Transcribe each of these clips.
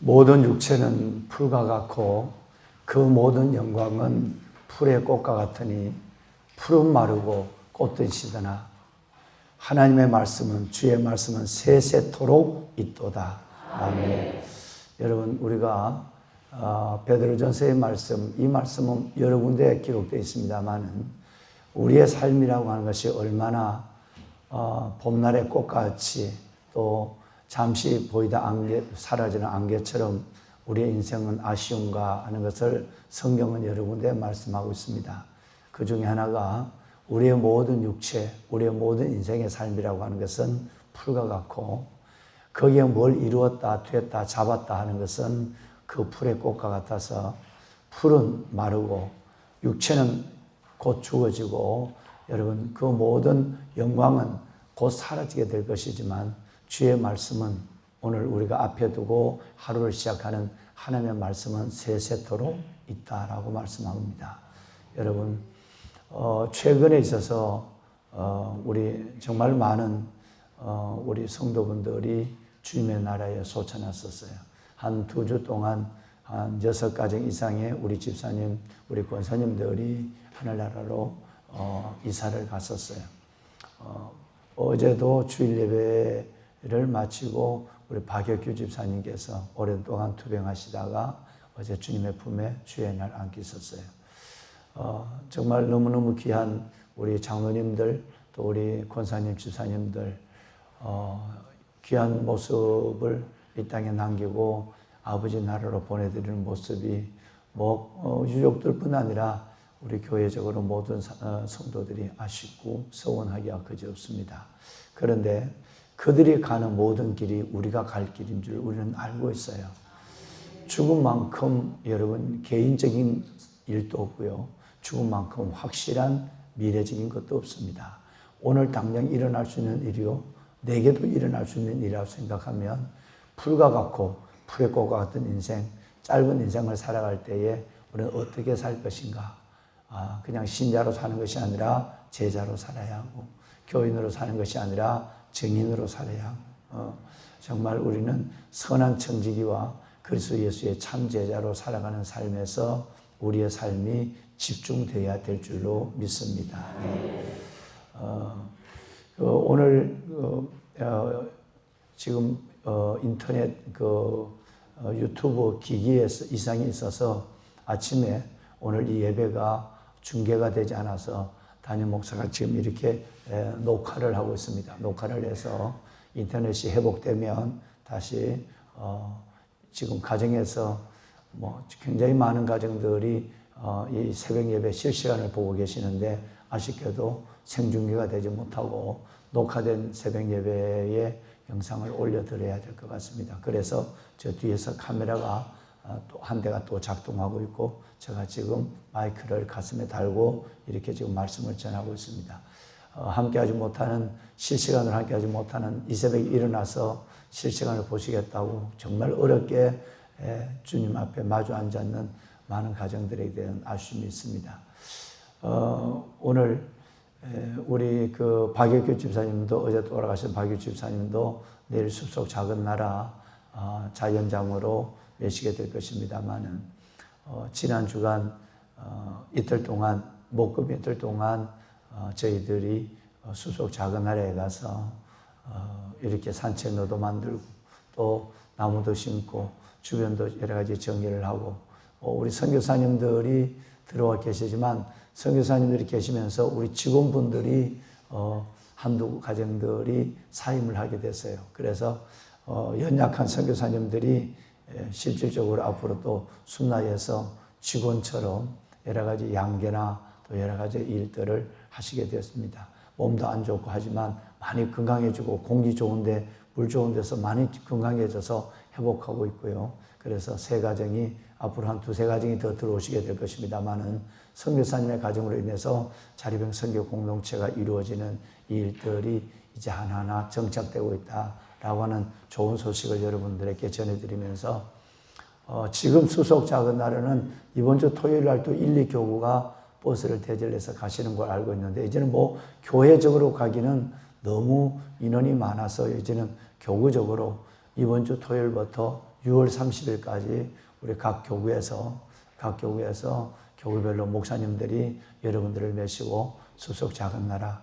모든 육체는 풀과 같고 그 모든 영광은 풀의 꽃과 같으니 풀은 마르고 꽃은 시드나 하나님의 말씀은 주의 말씀은 세세토록 있도다. 아멘. 여러분 우리가 베드로전서의 말씀, 이 말씀은 여러 군데에 기록되어 있습니다만 우리의 삶이라고 하는 것이 얼마나 봄날의 꽃같이 또 잠시 보이다 사라지는 안개처럼 우리의 인생은 아쉬운가 하는 것을 성경은 여러 군데에 말씀하고 있습니다. 그 중에 하나가 우리의 모든 육체, 우리의 모든 인생의 삶이라고 하는 것은 풀과 같고 거기에 뭘 이루었다, 됐다, 잡았다 하는 것은 그 풀의 꽃과 같아서 풀은 마르고 육체는 곧 죽어지고 여러분 그 모든 영광은 곧 사라지게 될 것이지만 주의 말씀은 오늘 우리가 앞에 두고 하루를 시작하는 하나님의 말씀은 세세토록 있다라고 말씀합니다. 여러분 최근에 있어서 우리 정말 많은 우리 성도분들이 주님의 나라에 솟아났었어요. 한 2주 동안 한 6가정 이상의 우리 집사님, 우리 권사님들이 하늘나라로 이사를 갔었어요. 어제도 주일 예배를 마치고 우리 박혁규 집사님께서 오랫동안 투병하시다가 어제 주님의 품에 주의 날 안고 있었어요. 정말 너무너무 귀한 우리 장로님들 또 우리 권사님, 집사님들 귀한 모습을 이 땅에 남기고 아버지 나라로 보내드리는 모습이 유족들뿐 아니라 우리 교회적으로 모든 성도들이 아쉽고 서운하기가 그지없습니다. 그런데 그들이 가는 모든 길이 우리가 갈 길인 줄 우리는 알고 있어요. 죽음만큼 여러분 개인적인 일도 없고요. 죽음만큼 확실한 미래적인 것도 없습니다. 오늘 당장 일어날 수 있는 일이요. 내게도 일어날 수 있는 일이라고 생각하면 풀과 같고 풀의 꽃과 같은 인생, 짧은 인생을 살아갈 때에 우리는 어떻게 살 것인가? 그냥 신자로 사는 것이 아니라 제자로 살아야 하고 교인으로 사는 것이 아니라 증인으로 살아야 하고 정말 우리는 선한 청지기와 그리스도 예수의 참 제자로 살아가는 삶에서 우리의 삶이 집중되어야 될 줄로 믿습니다. 오늘 지금 인터넷 유튜브 기기에서 이상이 있어서 아침에 오늘 이 예배가 중계가 되지 않아서 담임 목사가 지금 이렇게 녹화를 하고 있습니다. 녹화를 해서 인터넷이 회복되면 다시 지금 가정에서 굉장히 많은 가정들이 이 새벽 예배 실시간을 보고 계시는데 아쉽게도 생중계가 되지 못하고 녹화된 새벽 예배의 영상을 올려드려야 될 것 같습니다. 그래서 저 뒤에서 카메라가 또 한 대가 또 작동하고 있고 제가 지금 마이크를 가슴에 달고 이렇게 지금 말씀을 전하고 있습니다. 함께하지 못하는 실시간으로 함께하지 못하는 이 새벽에 일어나서 실시간을 보시겠다고 정말 어렵게 주님 앞에 마주 앉았는 많은 가정들에 대한 아쉬움이 있습니다. 오늘 우리 그 박혁규 집사님도 어제 돌아가신 박혁규 집사님도 내일 숲속 작은 나라 자연장으로 내시게 될 것입니다만은 지난 주간 이틀 동안 목금 이틀 동안 저희들이 숲속 작은 나라에 가서 이렇게 산책로도 만들고 또 나무도 심고 주변도 여러 가지 정리를 하고 우리 선교사님들이 들어와 계시지만 선교사님들이 계시면서 우리 직원분들이 한두 가정들이 사임을 하게 됐어요. 그래서 연약한 선교사님들이 실질적으로 앞으로 또 순나이에서 직원처럼 여러 가지 양계나 또 여러 가지 일들을 하시게 되었습니다. 몸도 안 좋고 하지만 많이 건강해지고 공기 좋은데 물 좋은 데서 많이 건강해져서 회복하고 있고요. 그래서 세 가정이 앞으로 한 2-3가정이 더 들어오시게 될 것입니다만은 선교사님의 가정으로 인해서 자립형 선교 공동체가 이루어지는 이 일들이 이제 하나하나 정착되고 있다라고 하는 좋은 소식을 여러분들에게 전해드리면서 지금 수속 작은 나라는 이번 주 토요일 날 또 1-2교구가 버스를 대절해서 가시는 걸 알고 있는데 이제는 교회적으로 가기는 너무 인원이 많아서 이제는 교구적으로 이번 주 토요일부터 6월 30일까지 우리 각 교구에서 교구별로 목사님들이 여러분들을 메시고 수석 작은 나라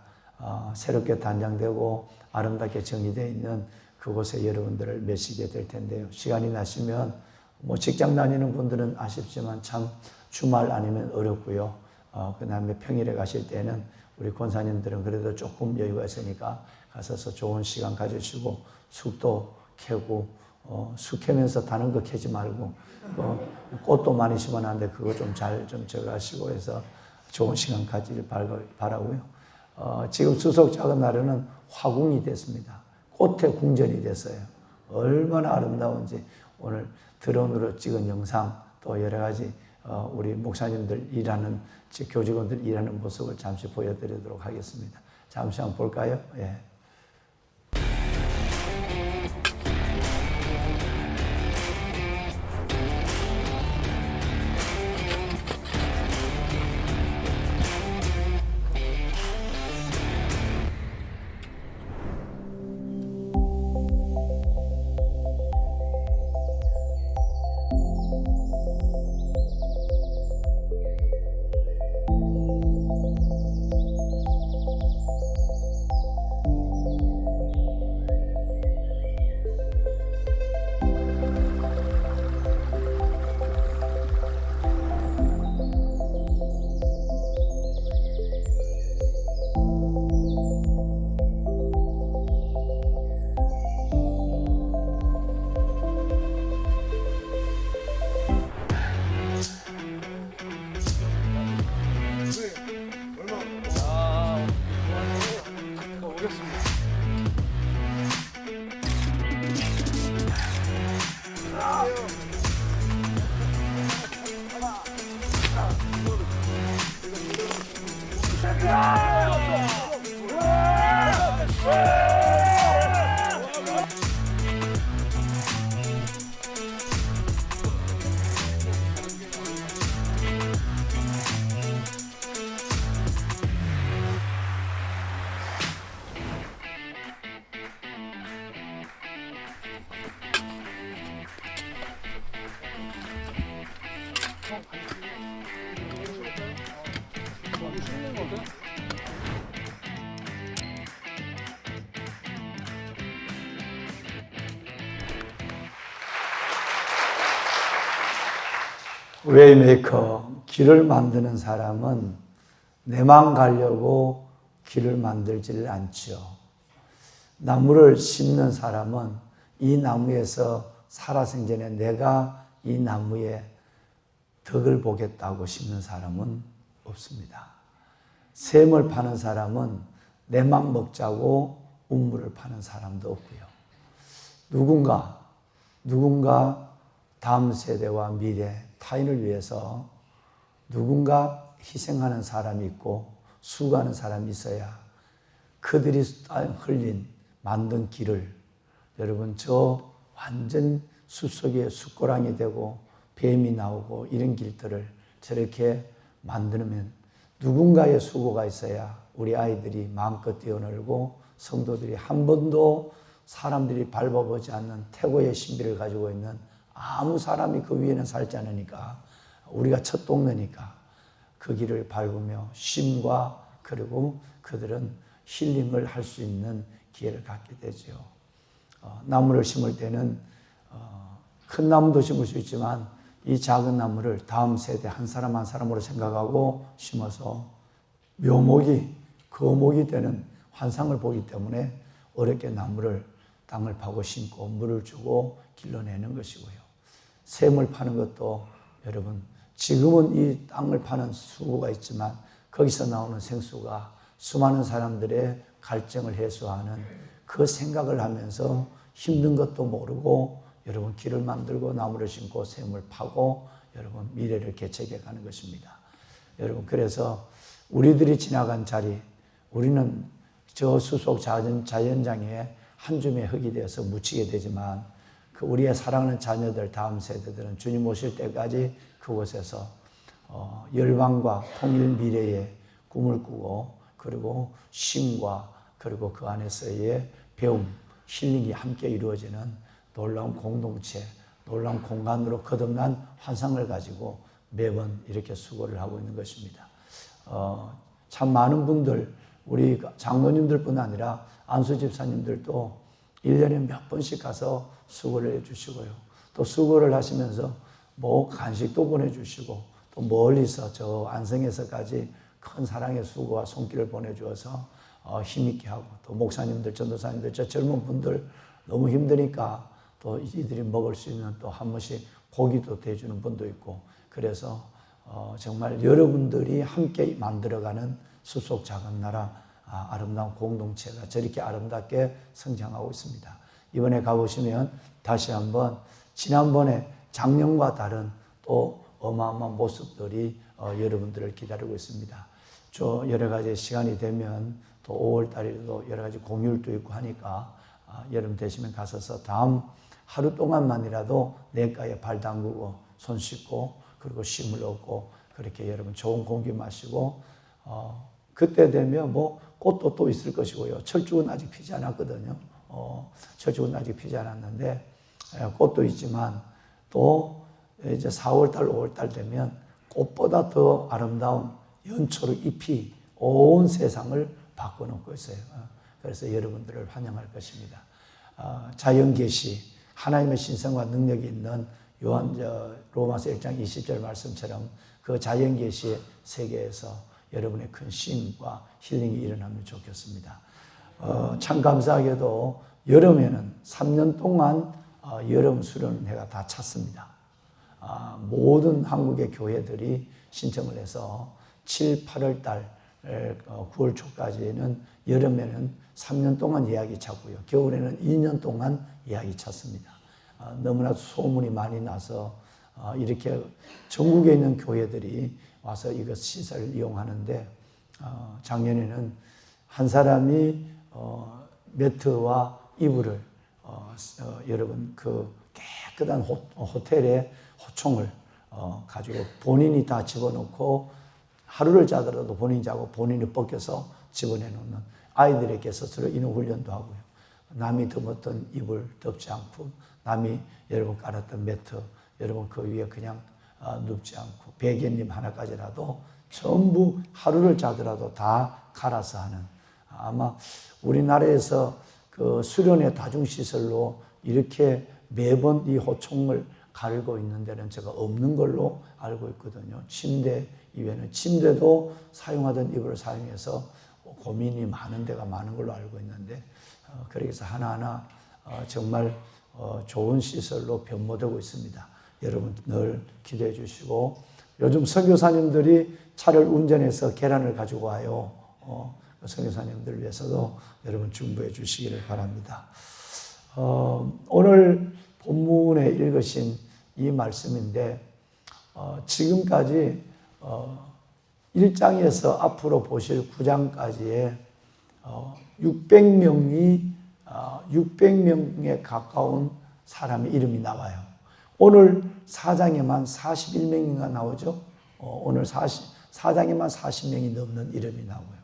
새롭게 단장되고 아름답게 정리되어 있는 그곳에 여러분들을 메시게 될 텐데요. 시간이 나시면 직장 다니는 분들은 아쉽지만 참 주말 아니면 어렵고요. 그 다음에 평일에 가실 때는 우리 권사님들은 그래도 조금 여유가 있으니까 가셔서 좋은 시간 가지시고 숙도 캐고 쑥 캐면서 다른 거 캐지 말고 꽃도 많이 심어놨는데 그거 좀 잘 좀 저가시고 해서 좋은 시간 가지길 바라고요. 지금 수석 작은 나라는 화궁이 됐습니다. 꽃의 궁전이 됐어요. 얼마나 아름다운지 오늘 드론으로 찍은 영상 또 여러 가지 우리 목사님들 일하는 교직원들 일하는 모습을 잠시 보여드리도록 하겠습니다. 잠시 한번 볼까요? 예. 웨이메이커, 길을 만드는 사람은 내만 가려고 길을 만들지를 않죠. 나무를 심는 사람은 이 나무에서 살아생전에 내가 이 나무에 덕을 보겠다고 심는 사람은 없습니다. 샘을 파는 사람은 내만 먹자고 우물을 파는 사람도 없고요. 누군가 다음 세대와 미래, 타인을 위해서 누군가 희생하는 사람이 있고 수고하는 사람이 있어야 그들이 흘린 만든 길을 여러분 저 완전 숲속에 숯고랑이 되고 뱀이 나오고 이런 길들을 저렇게 만드면 누군가의 수고가 있어야 우리 아이들이 마음껏 뛰어놀고 성도들이 한 번도 사람들이 밟아보지 않는 태고의 신비를 가지고 있는 아무 사람이 그 위에는 살지 않으니까 우리가 첫 동네니까 그 길을 밟으며 쉼과 그리고 그들은 힐링을 할 수 있는 기회를 갖게 되죠. 나무를 심을 때는 큰 나무도 심을 수 있지만 이 작은 나무를 다음 세대 한 사람 한 사람으로 생각하고 심어서 묘목이 거목이 되는 환상을 보기 때문에 어렵게 땅을 파고 심고 물을 주고 길러내는 것이고요. 샘을 파는 것도 여러분 지금은 이 땅을 파는 수고가 있지만 거기서 나오는 생수가 수많은 사람들의 갈증을 해소하는 그 생각을 하면서 힘든 것도 모르고 여러분 길을 만들고 나무를 심고 샘을 파고 여러분 미래를 개척해 가는 것입니다. 여러분 그래서 우리들이 지나간 자리 우리는 저 수속 자연장에 한 줌의 흙이 되어서 묻히게 되지만 그 우리의 사랑하는 자녀들 다음 세대들은 주님 오실 때까지 그곳에서 열방과 통일 미래의 꿈을 꾸고 그리고 쉼과 그리고 그 안에서의 배움, 힐링이 함께 이루어지는 놀라운 공동체, 놀라운 공간으로 거듭난 환상을 가지고 매번 이렇게 수고를 하고 있는 것입니다. 참 많은 분들, 우리 장로님들뿐 아니라 안수 집사님들도 1년에 몇 번씩 가서 수고를 해주시고요. 또 수고를 하시면서 뭐 간식도 보내주시고 또 멀리서 저 안성에서까지 큰 사랑의 수고와 손길을 보내주어서 힘있게 하고, 또 목사님들, 전도사님들, 저 젊은 분들 너무 힘드니까 또 이들이 먹을 수 있는 또 한 번씩 고기도 대주는 분도 있고, 그래서 정말 여러분들이 함께 만들어가는 숲속 작은 나라, 아름다운 공동체가 저렇게 아름답게 성장하고 있습니다. 이번에 가보시면 다시 한번 지난번에 작년과 다른 또 어마어마한 모습들이 여러분들을 기다리고 있습니다. 저 여러 가지 시간이 되면 또 5월 달에도 여러 가지 공휴일도 있고 하니까 여러분 되시면 가셔서 다음 하루 동안만이라도 내과에 발 담그고 손 씻고 그리고 쉼을 얻고 그렇게 여러분 좋은 공기 마시고, 그때 되면 뭐 꽃도 또 있을 것이고요. 철쭉은 아직 피지 않았거든요. 철쭉은 아직 피지 않았는데 꽃도 있지만 또 이제 4월달, 5월달 되면 꽃보다 더 아름다운 연초로 잎이 온 세상을 바꿔놓고 있어요. 그래서 여러분들을 환영할 것입니다. 자연계시, 하나님의 신성과 능력이 있는 로마서 1장 20절 말씀처럼 그 자연계시의 세계에서 여러분의 큰 쉼과 힐링이 일어나면 좋겠습니다. 참 감사하게도 여름에는 3년 동안 여름 수련회가 다 찼습니다. 모든 한국의 교회들이 신청을 해서 7, 8월 달, 9월 초까지는 여름에는 3년 동안 예약이 찼고요. 겨울에는 2년 동안 예약이 찼습니다. 너무나 소문이 많이 나서 이렇게 전국에 있는 교회들이 와서 이것 시설을 이용하는데, 작년에는 한 사람이 매트와 이불을 여러분 그 깨끗한 호텔에 호총을 가지고 본인이 다 집어넣고 하루를 자더라도 본인이 자고 본인이 벗겨서 집어내놓는, 아이들에게 스스로 이런 훈련도 하고요. 남이 덮었던 이불 덮지 않고, 남이 여러분 깔았던 매트 여러분 그 위에 그냥 눕지 않고, 베개님 하나까지라도 전부 하루를 자더라도 다 갈아서 하는, 아마 우리나라에서 그 수련회 다중시설로 이렇게 매번 이 호총을 갈고 있는 데는 제가 없는 걸로 알고 있거든요. 침대 이외에는 침대도 사용하던 이불을 사용해서 고민이 많은 데가 많은 걸로 알고 있는데, 그래서 하나하나 정말 좋은 시설로 변모되고 있습니다. 여러분 늘 기도해 주시고, 요즘 선교사님들이 차를 운전해서 계란을 가지고 와요. 선교사님들 위해서도 여러분 중보해 주시기를 바랍니다. 오늘 본문에 읽으신 이 말씀인데, 지금까지 1장에서 앞으로 보실 9장까지의 600명에 가까운 사람의 이름이 나와요. 오늘 4장에만 41명인가 나오죠. 오늘 4장에만 40명이 넘는 이름이 나오고요.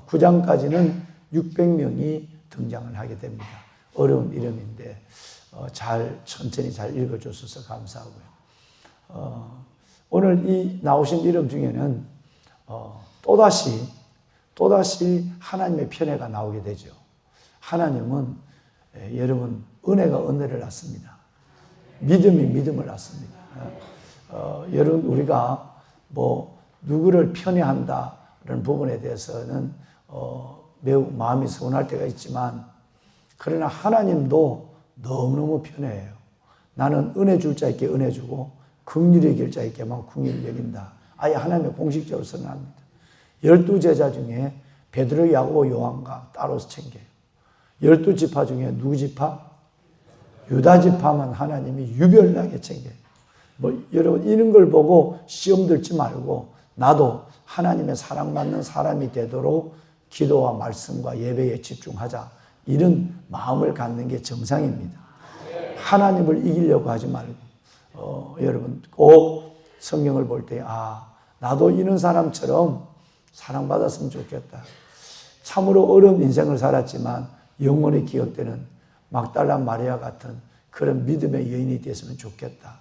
9장까지는 600명이 등장을 하게 됩니다. 어려운 이름인데 천천히 잘 읽어주셔서 감사하고요. 오늘 이 나오신 이름 중에는 또다시 하나님의 편애가 나오게 되죠. 하나님은 여러분 은혜가 은혜를 낳습니다. 믿음이 믿음을 낳습니다. 여러분 우리가 뭐 누구를 편애한다는 부분에 대해서는 매우 마음이 서운할 때가 있지만, 그러나 하나님도 너무너무 편애해요. 나는 은혜 줄 자에게 은혜 주고 긍휼히 여길 자에게만 긍휼히 여긴다. 아예 하나님의 공식적으로 선언합니다. 12제자 중에 베드로, 야고보, 요한과 따로서 챙겨요. 12지파 중에 누구 지파? 유다 지파만 하나님이 유별나게 챙겨요. 여러분 이런 걸 보고 시험 들지 말고, 나도 하나님의 사랑받는 사람이 되도록 기도와 말씀과 예배에 집중하자, 이런 마음을 갖는 게 정상입니다. 하나님을 이기려고 하지 말고, 여러분 꼭 성경을 볼 때 나도 이런 사람처럼 사랑받았으면 좋겠다. 참으로 어려운 인생을 살았지만 영원히 기억되는 막달라 마리아 같은 그런 믿음의 여인이 됐으면 좋겠다.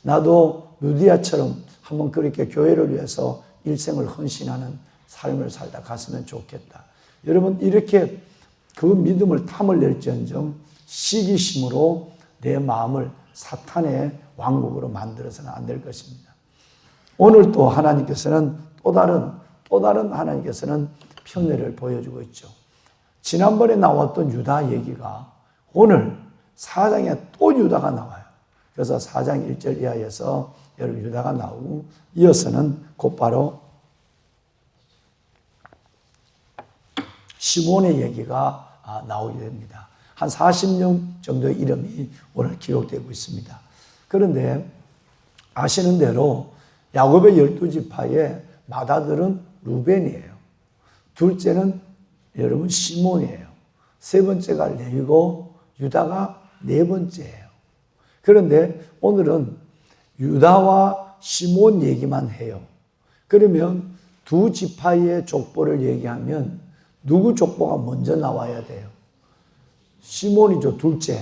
나도 루디아처럼 한번 그렇게 교회를 위해서 일생을 헌신하는 삶을 살다 갔으면 좋겠다. 여러분, 이렇게 그 믿음을 탐을 낼지언정 시기심으로 내 마음을 사탄의 왕국으로 만들어서는 안 될 것입니다. 오늘 또 하나님께서는 또 다른 하나님께서는 편애를 보여주고 있죠. 지난번에 나왔던 유다 얘기가 오늘 4장에 또 유다가 나와요. 그래서 4장 1절 이하에서 여러분 유다가 나오고 이어서는 곧바로 시몬의 얘기가 나오게 됩니다. 한 40명 정도의 이름이 오늘 기록되고 있습니다. 그런데 아시는 대로 야곱의 12지파의 맏아들은 루벤이에요. 둘째는 여러분 시몬이에요. 세 번째가 레위고 유다가 네 번째예요. 그런데 오늘은 유다와 시몬 얘기만 해요. 그러면 두 지파의 족보를 얘기하면 누구 족보가 먼저 나와야 돼요? 시몬이죠, 둘째.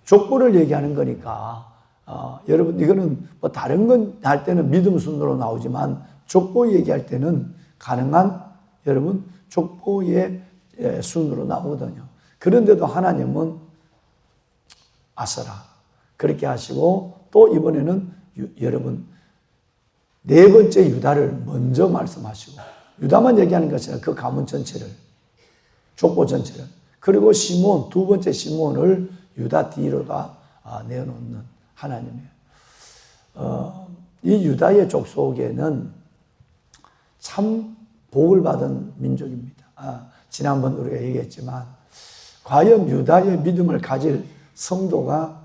족보를 얘기하는 거니까 여러분 이거는 뭐 다른 건 할 때는 믿음 순으로 나오지만 족보 얘기할 때는 가능한 여러분 족보의 순으로 나오거든요. 그런데도 하나님은 아서라 그렇게 하시고 또 이번에는 여러분 네 번째 유다를 먼저 말씀하시고 유다만 얘기하는 것이 아니라 그 가문 전체를 족보 전체를 그리고 시몬 두 번째 시몬을 유다 뒤로다 내어놓는 하나님이에요. 이 유다의 족속에는 참 복을 받은 민족입니다. 지난번 우리가 얘기했지만 과연 유다의 믿음을 가질 성도가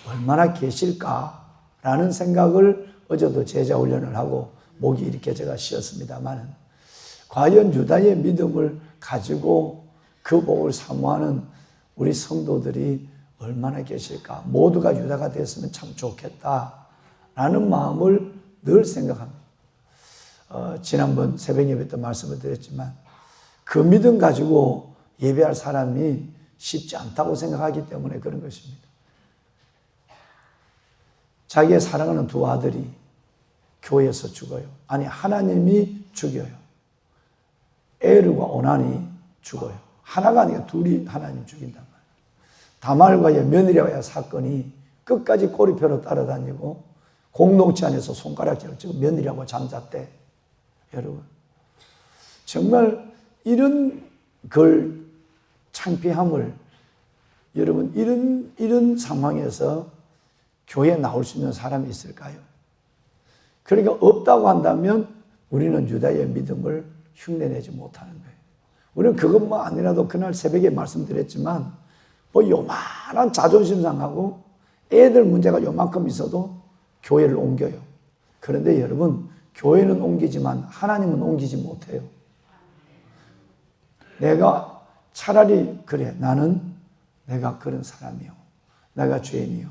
얼마나 계실까라는 생각을 어제도 제자 훈련을 하고 목이 이렇게 제가 쉬었습니다만 과연 유다의 믿음을 가지고 그 복을 사모하는 우리 성도들이 얼마나 계실까? 모두가 유다가 됐으면 참 좋겠다라는 마음을 늘 생각합니다. 지난번 새벽 예배 때 말씀을 드렸지만 그 믿음 가지고 예배할 사람이 쉽지 않다고 생각하기 때문에 그런 것입니다. 자기의 사랑하는 두 아들이 교회에서 죽어요. 아니 하나님이 죽여요. 에르와 오난이 죽어요. 하나가 아니라 둘이 하나님 죽인단 말이에요. 다말과의 며느리와의 사건이 끝까지 꼬리표로 따라다니고 공동체 안에서 손가락질을 치고 며느리하고 잠잤대. 여러분 정말 이런 걸 창피함을 여러분 이런 상황에서 교회에 나올 수 있는 사람이 있을까요? 그러니까 없다고 한다면 우리는 유다의 믿음을 흉내내지 못하는 거예요. 우리는 그것만 아니라도 그날 새벽에 말씀드렸지만 뭐 요만한 자존심 상하고 애들 문제가 요만큼 있어도 교회를 옮겨요. 그런데 여러분 교회는 옮기지만 하나님은 옮기지 못해요. 내가 차라리 그래 나는 내가 그런 사람이요. 내가 죄인이요.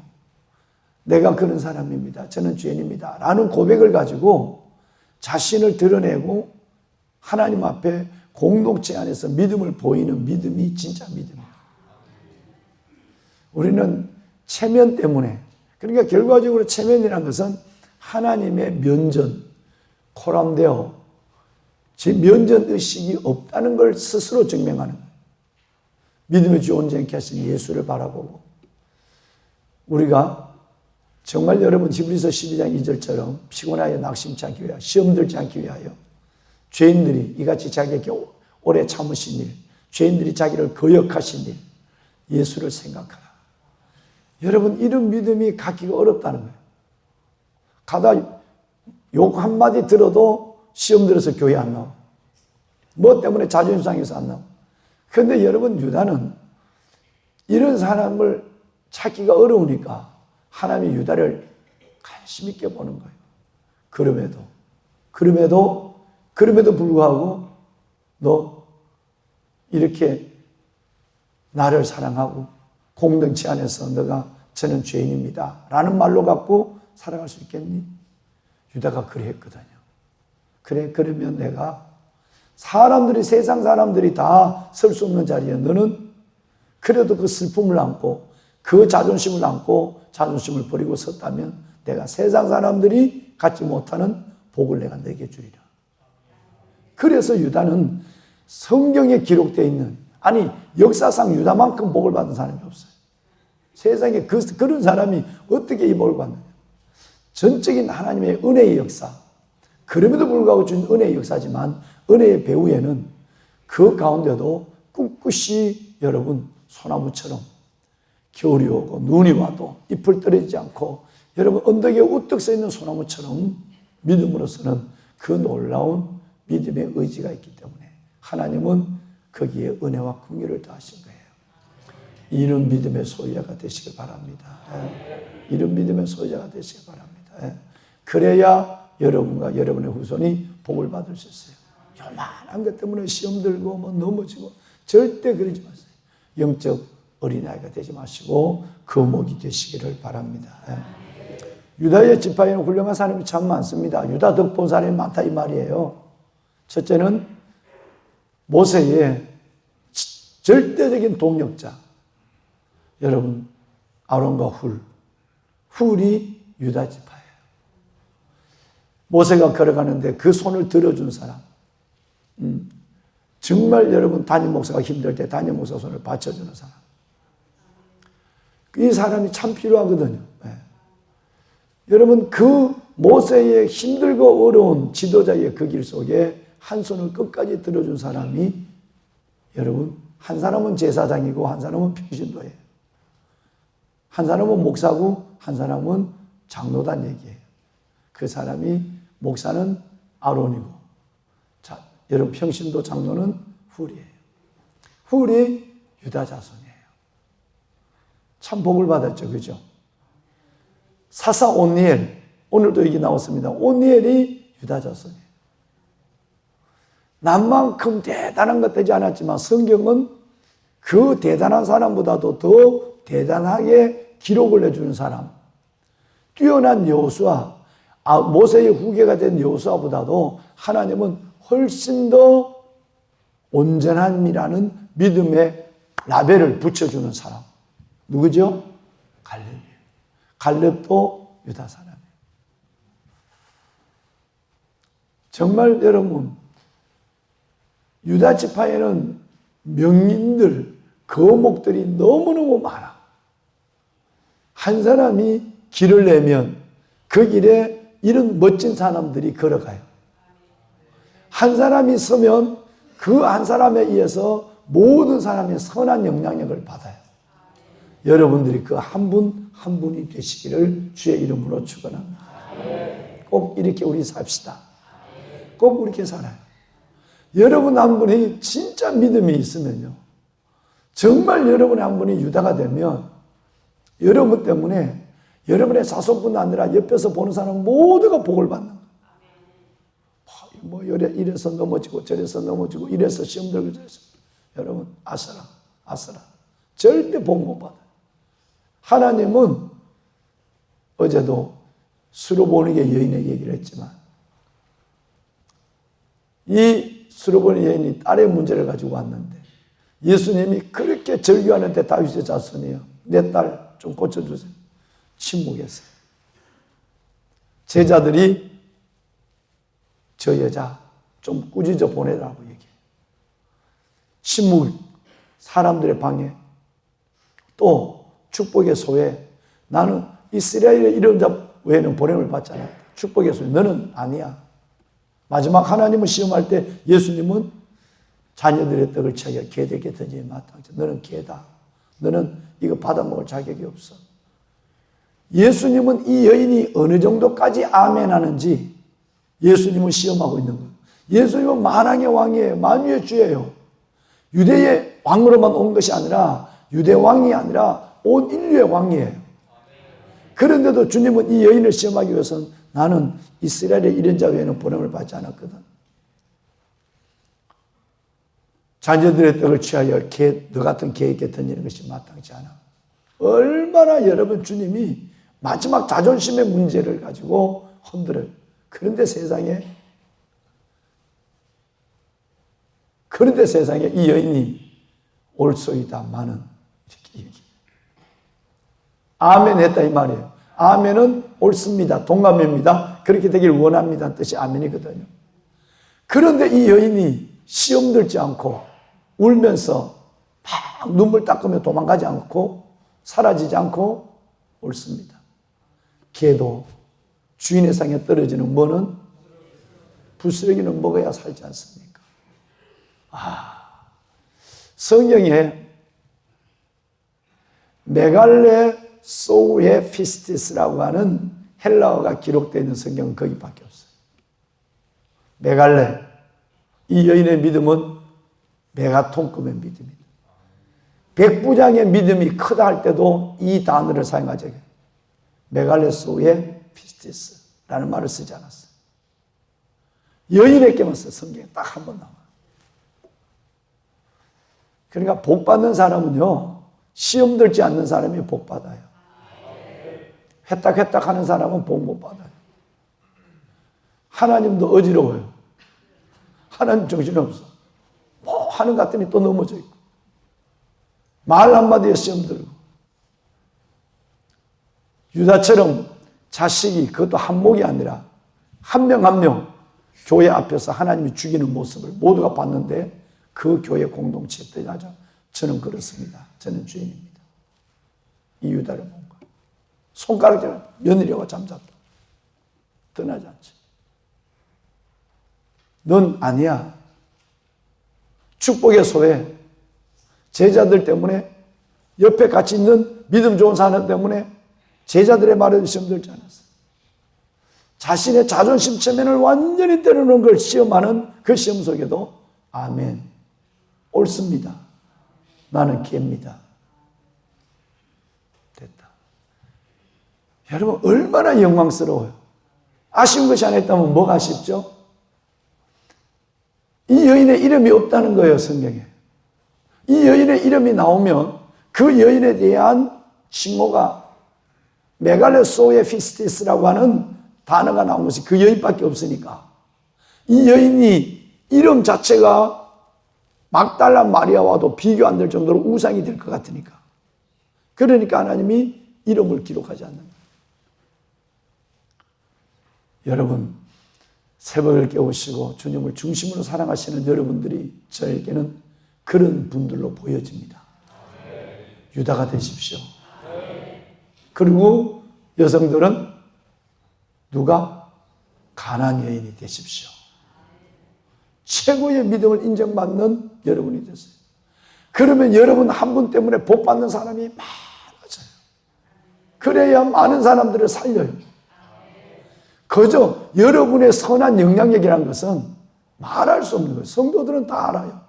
내가 그런 사람입니다. 저는 죄인입니다. 라는 고백을 가지고 자신을 드러내고 하나님 앞에 공동체 안에서 믿음을 보이는 믿음이 진짜 믿음이에요. 우리는 체면 때문에 그러니까 결과적으로 체면이라는 것은 하나님의 면전, 코람데오, 제 면전 의식이 없다는 걸 스스로 증명하는 거예요. 믿음의 주 온전케 하신 예수를 바라보고 우리가 정말 여러분 히브리서 12장 2절처럼 피곤하여 낙심치 않기 위하여 시험 들지 않기 위하여 죄인들이 이같이 자기에게 오래 참으신 일 죄인들이 자기를 거역하신 일 예수를 생각하라. 여러분 이런 믿음이 갖기가 어렵다는 거예요. 가다 욕 한마디 들어도 시험 들어서 교회 안 나오고 뭐 때문에 자존심 상해서 안 나오고 그런데 여러분 유다는 이런 사람을 찾기가 어려우니까 하나님이 유다를 관심 있게 보는 거예요. 그럼에도 불구하고 너 이렇게 나를 사랑하고 공동체 안에서 너가 저는 죄인입니다 라는 말로 갖고 살아갈 수 있겠니? 유다가 그래 했거든요. 그래 그러면 내가 세상 사람들이 다 설 수 없는 자리에 너는 그래도 그 슬픔을 안고 그 자존심을 안고 자존심을 버리고 섰다면 내가 세상 사람들이 갖지 못하는 복을 내가 내게 주리라. 그래서 유다는 성경에 기록되어 있는, 아니 역사상 유다만큼 복을 받은 사람이 없어요. 세상에 그런 사람이 어떻게 이 복을 받느냐. 전적인 하나님의 은혜의 역사, 그럼에도 불구하고 준 은혜의 역사지만 은혜의 배후에는 그 가운데도 꿋꿋이 여러분 소나무처럼 겨울이 오고 눈이 와도 잎을 떨어지지 않고 여러분 언덕에 우뚝 서 있는 소나무처럼 믿음으로서는 그 놀라운 믿음의 의지가 있기 때문에 하나님은 거기에 은혜와 긍휼을 더하신 거예요. 이런 믿음의 소유자가 되시길 바랍니다. 이런 믿음의 소유자가 되시길 바랍니다. 그래야 여러분과 여러분의 후손이 복을 받을 수 있어요. 요만한 것 때문에 시험 들고 뭐 넘어지고 절대 그러지 마세요. 영적 어린아이가 되지 마시고 거목이 되시기를 바랍니다. 유다의 지파에는 훌륭한 사람이 참 많습니다. 유다 덕본 사람이 많다 이 말이에요. 첫째는 모세의 절대적인 동력자, 여러분 아론과 훌이 유다 지파예요. 모세가 걸어가는데 그 손을 들어준 사람, 정말 여러분 담임 목사가 힘들 때 담임 목사 손을 받쳐주는 사람, 이 사람이 참 필요하거든요. 여러분 그 모세의 힘들고 어려운 지도자의 그 길 속에 한 손을 끝까지 들어준 사람이 여러분 한 사람은 제사장이고 한 사람은 평신도예요. 한 사람은 목사고 한 사람은 장로단 얘기예요. 그 사람이 목사는 아론이고 자, 여러분 평신도 장로는 훌이에요. 훌이 유다 자손이에요. 참 복을 받았죠. 그죠? 사사 온니엘, 오늘도 얘기 나왔습니다. 온니엘이 유다 자손이에요. 남만큼 대단한 것 되지 않았지만 성경은 그 대단한 사람보다도 더 대단하게 기록을 해주는 사람, 뛰어난 여호수아, 모세의 후계가 된 여호수아보다도 하나님은 훨씬 더 온전함이라는 믿음의 라벨을 붙여주는 사람. 누구죠? 갈렙이에요. 갈렙도 유다 사람이에요. 정말 여러분 유다 지파에는 명인들, 거목들이 너무너무 많아. 한 사람이 길을 내면 그 길에 이런 멋진 사람들이 걸어가요. 한 사람이 서면 그 한 사람에 의해서 모든 사람의 선한 영향력을 받아요. 여러분들이 그 한 분 한 분이 되시기를 주의 이름으로 축원합니다. 꼭 이렇게 우리 삽시다. 꼭 이렇게 살아요. 여러분 한 분이 진짜 믿음이 있으면요, 정말 여러분의 한 분이 유다가 되면 여러분 때문에 여러분의 자손뿐 아니라 옆에서 보는 사람 모두가 복을 받는 거예요. 뭐 이래서 넘어지고 저래서 넘어지고 이래서 시험 들고 저래서, 여러분 아싸라 절대 복 못 받아요. 하나님은 어제도 수로보니게 여인의 얘기를 했지만 이 수로보니 여인이 딸의 문제를 가지고 왔는데 예수님이 그렇게 절규하는데 다윗의 자손이요, 내 딸 좀 고쳐주세요. 침묵했어요. 제자들이 저 여자 좀 꾸짖어 보내라고 얘기해요. 침묵, 사람들의 방해, 또 축복의 소외. 나는 이스라엘의 이런 자 외에는 보냄을 받지 않았다. 축복의 소외. 너는 아니야. 마지막 하나님을 시험할 때 예수님은 자녀들의 떡을 취하여 개에게 던지지 마땅하지. 너는 개다. 너는 이거 받아먹을 자격이 없어. 예수님은 이 여인이 어느 정도까지 아멘하는지 예수님은 시험하고 있는 거예요. 예수님은 만왕의 왕이에요. 만유의 주예요. 유대의 왕으로만 온 것이 아니라 유대 왕이 아니라 온 인류의 왕이에요. 그런데도 주님은 이 여인을 시험하기 위해서는 나는 이스라엘의 이런 자 외에는 보냄을 받지 않았거든. 자녀들의 떡을 취하여 너 같은 개에게 던지는 것이 마땅치 않아. 얼마나 여러분 주님이 마지막 자존심의 문제를 가지고 흔들어요. 그런데 세상에 이 여인이 올소이다마는 이렇게 얘기해요. 아멘 했다 이 말이에요. 아멘은 옳습니다. 동감입니다. 그렇게 되길 원합니다. 뜻이 아멘이거든요. 그런데 이 여인이 시험 들지 않고 울면서 막 눈물 닦으며 도망가지 않고 사라지지 않고 옳습니다. 개도 주인의 상에 떨어지는 뭐는 부스러기는 먹어야 살지 않습니까? 성경에 메갈레 소우에 피스티스라고 하는 헬라어가 기록되어 있는 성경은 거기밖에 없어요. 메갈레, 이 여인의 믿음은 메가톤급의 믿음입니다. 백부장의 믿음이 크다 할 때도 이 단어를 사용하죠. 메갈레 소우에 피스티스라는 말을 쓰지 않았어요. 여인에게만 써. 성경에 딱 한 번 나와요. 그러니까 복 받는 사람은요, 시험 들지 않는 사람이 복 받아요. 회딱회딱 하는 사람은 복 못 받아요. 하나님도 어지러워요. 하나님 정신없어. 뭐 하는 것 같더니 또 넘어져 있고. 말 한마디에 시험 들고. 유다처럼 자식이 그것도 한목이 아니라 한 명 한 명 교회 앞에서 하나님이 죽이는 모습을 모두가 봤는데 그 교회 공동체에 떠나죠. 저는 그렇습니다. 저는 주인입니다. 이 유다를 본 거예요. 손가락질 며느리와 잠잤다. 떠나지 않지. 넌 아니야. 축복의 소외. 제자들 때문에 옆에 같이 있는 믿음 좋은 사람 때문에 제자들의 말에도 시험 들지 않았어. 자신의 자존심 체면을 완전히 때려놓은 걸 시험하는 그 시험 속에도 아멘. 옳습니다. 나는 개입니다. 됐다. 여러분 얼마나 영광스러워요. 아쉬운 것이 하나 있다면 뭐가 아쉽죠? 이 여인의 이름이 없다는 거예요. 성경에. 이 여인의 이름이 나오면 그 여인에 대한 칭호가 메갈레 소에 피스티스라고 하는 단어가 나온 것이 그 여인밖에 없으니까 이 여인이 이름 자체가 막달라 마리아와도 비교 안 될 정도로 우상이 될 것 같으니까. 그러니까 하나님이 이름을 기록하지 않는 거예요. 여러분 새벽을 깨우시고 주님을 중심으로 사랑하시는 여러분들이 저에게는 그런 분들로 보여집니다. 유다가 되십시오. 그리고 여성들은 누가? 가나안 여인이 되십시오. 최고의 믿음을 인정받는 여러분이 되세요. 그러면 여러분 한 분 때문에 복 받는 사람이 많아져요. 그래야 많은 사람들을 살려요. 그저 여러분의 선한 영향력이라는 것은 말할 수 없는 거예요. 성도들은 다 알아요.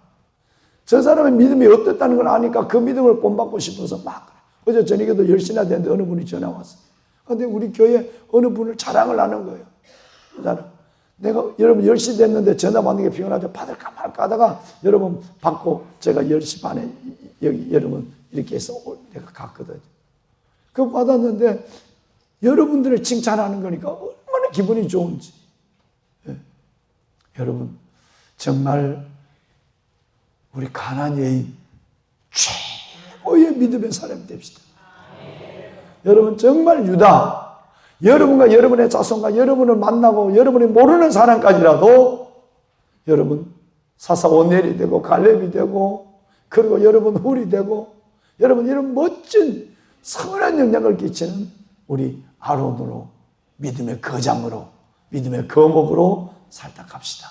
저 사람의 믿음이 어떻다는 걸 아니까 그 믿음을 본받고 싶어서 막 그래요. 어제 저녁에도 10시나 됐는데 어느 분이 전화 왔어요. 그런데 우리 교회 어느 분을 자랑을 하는 거예요. 내가 여러분 10시 됐는데 전화 받는 게 피곤하죠. 받을까 말까 하다가 여러분 받고 제가 10시 반에 여기 여러분 이렇게 해서 내가 갔거든요. 그거 받았는데 여러분들을 칭찬하는 거니까 얼마나 기분이 좋은지. 예. 여러분 정말 우리 가나안 여인 최고의 믿음의 사람이 됩시다. 여러분 정말 유다 여러분과 여러분의 자손과 여러분을 만나고 여러분이 모르는 사람까지라도 여러분 사사오넬이 되고 갈렙이 되고 그리고 여러분 훌이 되고 여러분 이런 멋진 선한 영향을 끼치는 우리 아론으로 믿음의 거장으로 믿음의 거목으로 살다 갑시다.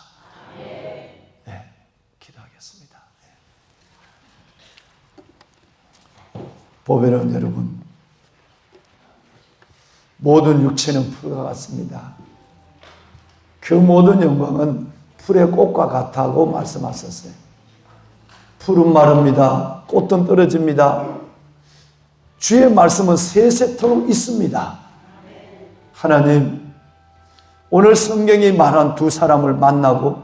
네, 기도하겠습니다. 네. 보배로운 여러분 모든 육체는 풀과 같습니다. 그 모든 영광은 풀의 꽃과 같다고 말씀하셨어요. 풀은 마릅니다. 꽃은 떨어집니다. 주의 말씀은 세세토록 있습니다. 하나님, 오늘 성경이 말한 두 사람을 만나고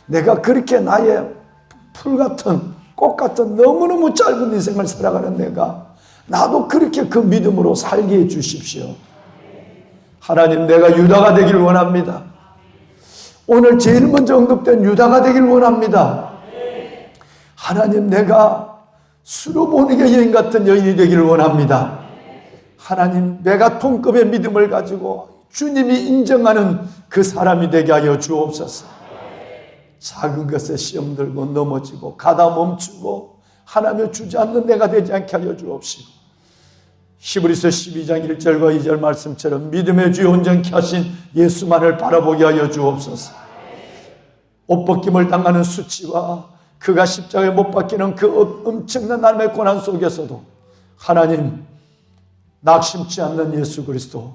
내가 그렇게 나의 풀 같은 꽃 같은 너무너무 짧은 인생을 살아가는 내가 나도 그렇게 그 믿음으로 살게 해 주십시오. 하나님, 내가 유다가 되길 원합니다. 오늘 제일 먼저 언급된 유다가 되길 원합니다. 하나님, 내가 수로보니게 여인 같은 여인이 되길 원합니다. 하나님 메가톤급의 믿음을 가지고 주님이 인정하는 그 사람이 되게 하여 주옵소서. 작은 것에 시험 들고 넘어지고 가다 멈추고 하나님의 주지 않는 내가 되지 않게 하여 주옵시고, 히브리서 12장 1절과 2절 말씀처럼 믿음의 주여 온전케 하신 예수만을 바라보게 하여 주옵소서. 옷벗김을 당하는 수치와 그가 십자가에 못 박히는 그 엄청난 하나님의 고난 속에서도 하나님 낙심치 않는 예수 그리스도,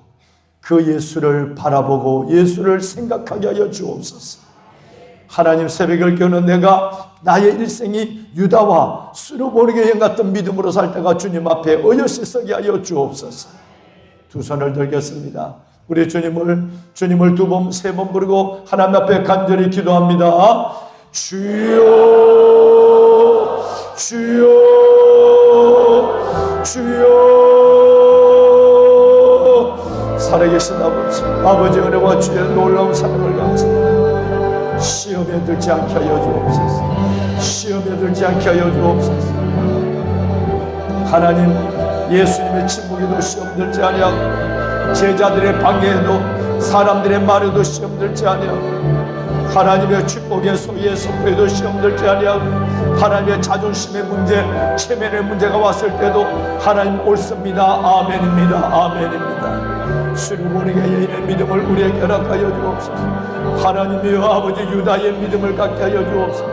그 예수를 바라보고 예수를 생각하게 하여 주옵소서. 하나님 새벽을 깨우는 내가 나의 일생이 유다와 스루보니게 여행 같은 믿음으로 살 때가 주님 앞에 어여시 서게 하여 주옵소서. 두 손을 들겠습니다. 우리 주님을 두 번, 세 번 부르고 하나님 앞에 간절히 기도합니다. 주여, 주여, 주여. 살아계신 아버지 은혜와 주의 놀라운 사랑을 감사합니다. 시험에 들지 않게 하여 주옵소서. 시험에 들지 않게 하여 주옵소서. 하나님, 예수님의 침묵에도 시험 들지 아니하고 제자들의 방해에도 사람들의 말에도 시험 들지 아니하고 하나님의 축복의 소리의 선포에도 시험 들지 아니하고 하나님의 자존심의 문제, 체면의 문제가 왔을 때도 하나님 옳습니다. 아멘입니다. 아멘입니다. 스루보니게 여인의 믿음을 우리에게 허락하여 주옵소서. 하나님이여 아버지 유다의 믿음을 갖게 하여 주옵소서.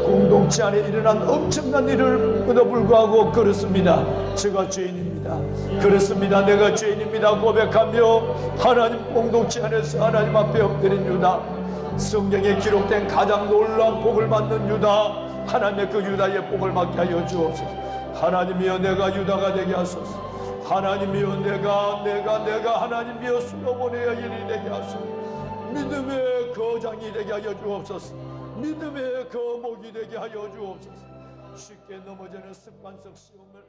공동체 안에 일어난 엄청난 일을 불구하고 그렇습니다. 제가 죄인입니다. 그렇습니다. 내가 죄인입니다. 고백하며 하나님 공동체 안에서 하나님 앞에 엎드린 유다, 성경에 기록된 가장 놀라운 복을 받는 유다, 하나님의 그 유다의 복을 받게 하여 주옵소서. 하나님이여 내가 유다가 되게 하소서. 하나님이여 내가 하나님이여 스루보니게 여인이 되게 하소서. 믿음의 거장이 되게 하여 주옵소서. 믿음의 거목이 되게 하여 주옵소서. 쉽게 넘어지는 습관적 시험을